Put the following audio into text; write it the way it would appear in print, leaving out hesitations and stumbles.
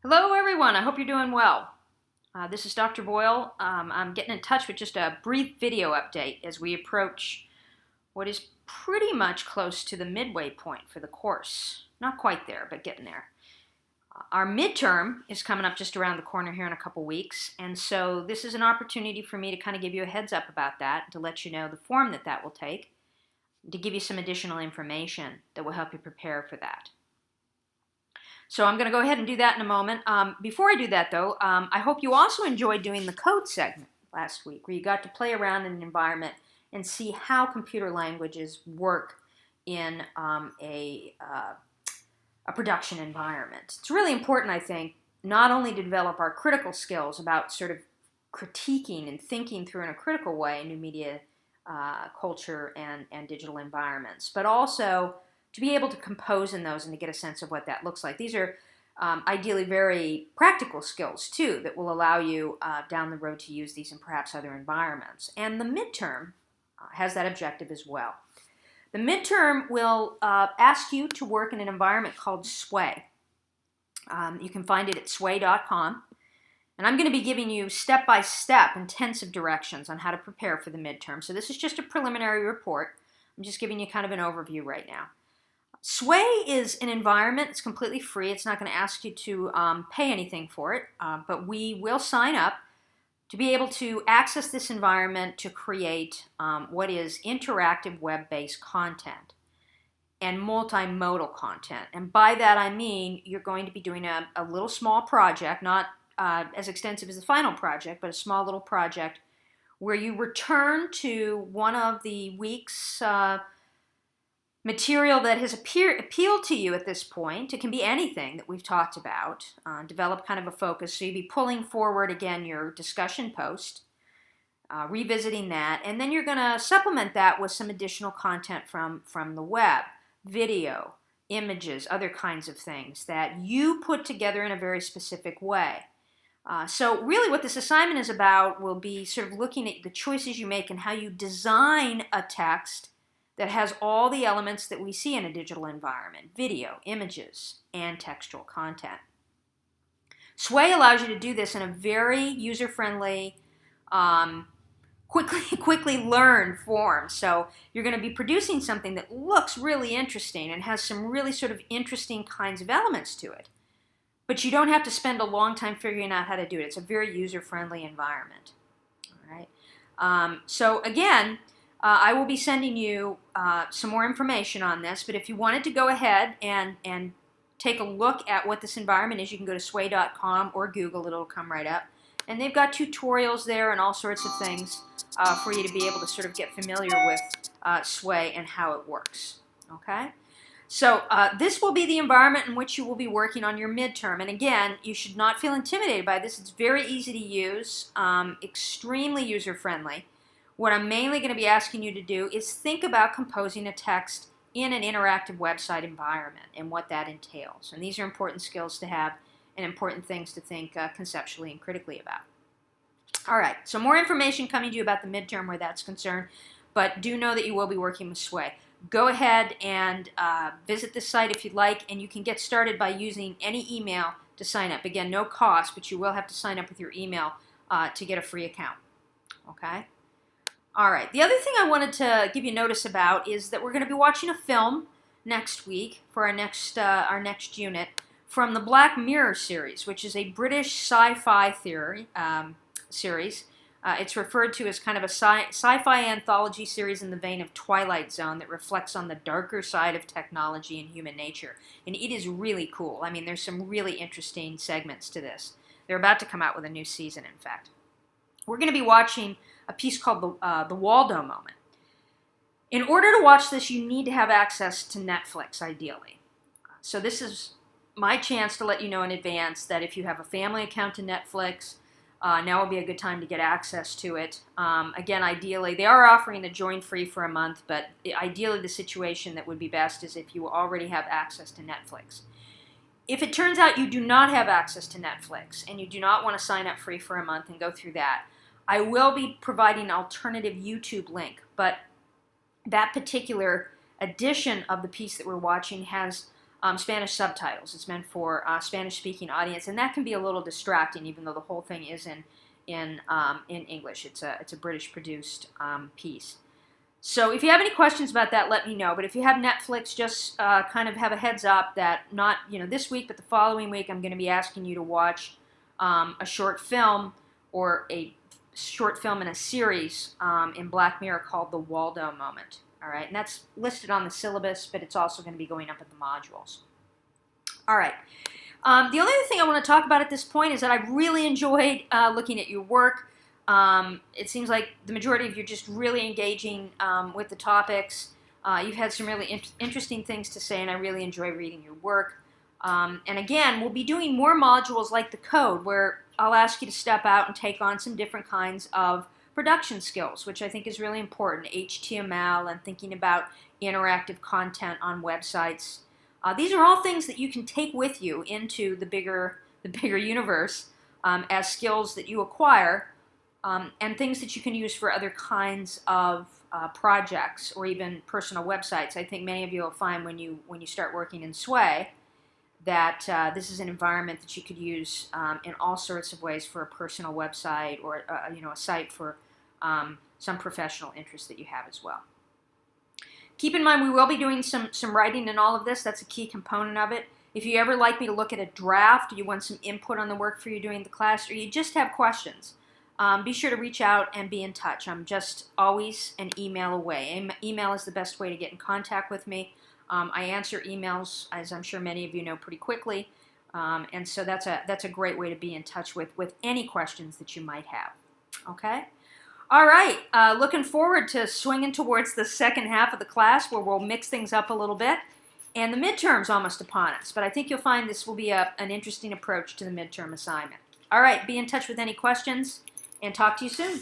Hello, everyone. I hope you're doing well. This is Dr. Boyle. I'm getting in touch with just a brief video update as we approach what is pretty much close to the midway point for the course. Not quite there, but getting there. Our midterm is coming up just around the corner here in a couple weeks, and so this is an opportunity for me to kind of give you a heads up about that, to let you know the form that will take, to give you some additional information that will help you prepare for that. So I'm going to go ahead and do that in a moment. Before I do that, though, I hope you also enjoyed doing the code segment last week, where you got to play around in an environment and see how computer languages work in a production environment. It's really important, I think, not only to develop our critical skills about sort of critiquing and thinking through in a critical way new media culture and digital environments, but also to be able to compose in those and to get a sense of what that looks like. These are ideally very practical skills, too, that will allow you down the road to use these in perhaps other environments. And the midterm has that objective as well. The midterm will ask you to work in an environment called Sway. You can find it at sway.com. And I'm going to be giving you step-by-step intensive directions on how to prepare for the midterm. So this is just a preliminary report. I'm just giving you kind of an overview right now. Sway is an environment. It's completely free. It's not going to ask you to pay anything for it, but we will sign up to be able to access this environment to create what is interactive web-based content and multimodal content. And by that I mean you're going to be doing a little small project, not as extensive as the final project, but a small little project where you return to one of the week's material that has appealed to you at this point. It can be anything that we've talked about. Develop kind of a focus. So you'll be pulling forward, again, your discussion post, revisiting that, and then you're going to supplement that with some additional content from the web, video, images, other kinds of things that you put together in a very specific way. So really what this assignment is about will be sort of looking at the choices you make and how you design a text that has all the elements that we see in a digital environment: video, images, and textual content. Sway allows you to do this in a very user-friendly, quickly learn form. So you're going to be producing something that looks really interesting and has some really sort of interesting kinds of elements to it. But you don't have to spend a long time figuring out how to do it. It's a very user-friendly environment. All right. So again, I will be sending you some more information on this, but if you wanted to go ahead and take a look at what this environment is, you can go to sway.com or Google. It'll come right up. And they've got tutorials there and all sorts of things for you to be able to sort of get familiar with Sway and how it works. Okay? So this will be the environment in which you will be working on your midterm. And again, you should not feel intimidated by this. It's very easy to use, extremely user-friendly. What I'm mainly going to be asking you to do is think about composing a text in an interactive website environment and what that entails. And these are important skills to have and important things to think conceptually and critically about. All right, so more information coming to you about the midterm where that's concerned, but do know that you will be working with Sway. Go ahead and visit this site if you'd like, and you can get started by using any email to sign up. Again, no cost, but you will have to sign up with your email to get a free account. Okay? All right, the other thing I wanted to give you notice about is that we're going to be watching a film next week for our next unit from the Black Mirror series, which is a British sci-fi series. It's referred to as kind of a sci-fi anthology series in the vein of Twilight Zone that reflects on the darker side of technology and human nature. And it is really cool. I mean, there's some really interesting segments to this. They're about to come out with a new season, in fact. We're going to be watching a piece called the Waldo Moment. In order to watch this, you need to have access to Netflix, ideally. So this is my chance to let you know in advance that if you have a family account to Netflix, now would be a good time to get access to it. Again, ideally, they are offering the join free for a month, but ideally the situation that would be best is if you already have access to Netflix. If it turns out you do not have access to Netflix and you do not want to sign up free for a month and go through that, I will be providing an alternative YouTube link, but that particular edition of the piece that we're watching has Spanish subtitles. It's meant for Spanish-speaking audience, and that can be a little distracting, even though the whole thing is in English. It's a British-produced piece. So if you have any questions about that, let me know. But if you have Netflix, just kind of have a heads up that not this week, but the following week, I'm going to be asking you to watch a short film or a short film in a series in Black Mirror called The Waldo Moment. All right, and that's listed on the syllabus, but it's also going to be going up at the modules. All right. The only other thing I want to talk about at this point is that I've really enjoyed looking at your work. It seems like the majority of you are just really engaging with the topics. You've had some really interesting things to say, and I really enjoy reading your work. And again, we'll be doing more modules like the code, where I'll ask you to step out and take on some different kinds of production skills, which I think is really important, HTML and thinking about interactive content on websites. These are all things that you can take with you into the bigger universe as skills that you acquire. And things that you can use for other kinds of projects or even personal websites. I think many of you will find when you start working in Sway that this is an environment that you could use in all sorts of ways for a personal website or a site for some professional interest that you have as well. Keep in mind we will be doing some writing in all of this. That's a key component of it. If you ever like me to look at a draft, or you want some input on the work for you doing the class, or you just have questions, be sure to reach out and be in touch. I'm just always an email away. Email is the best way to get in contact with me. I answer emails, as I'm sure many of you know, pretty quickly. And so that's a great way to be in touch with any questions that you might have. Okay? All right. Looking forward to swinging towards the second half of the class where we'll mix things up a little bit. And the midterm's almost upon us. But I think you'll find this will be an interesting approach to the midterm assignment. All right. Be in touch with any questions. And talk to you soon.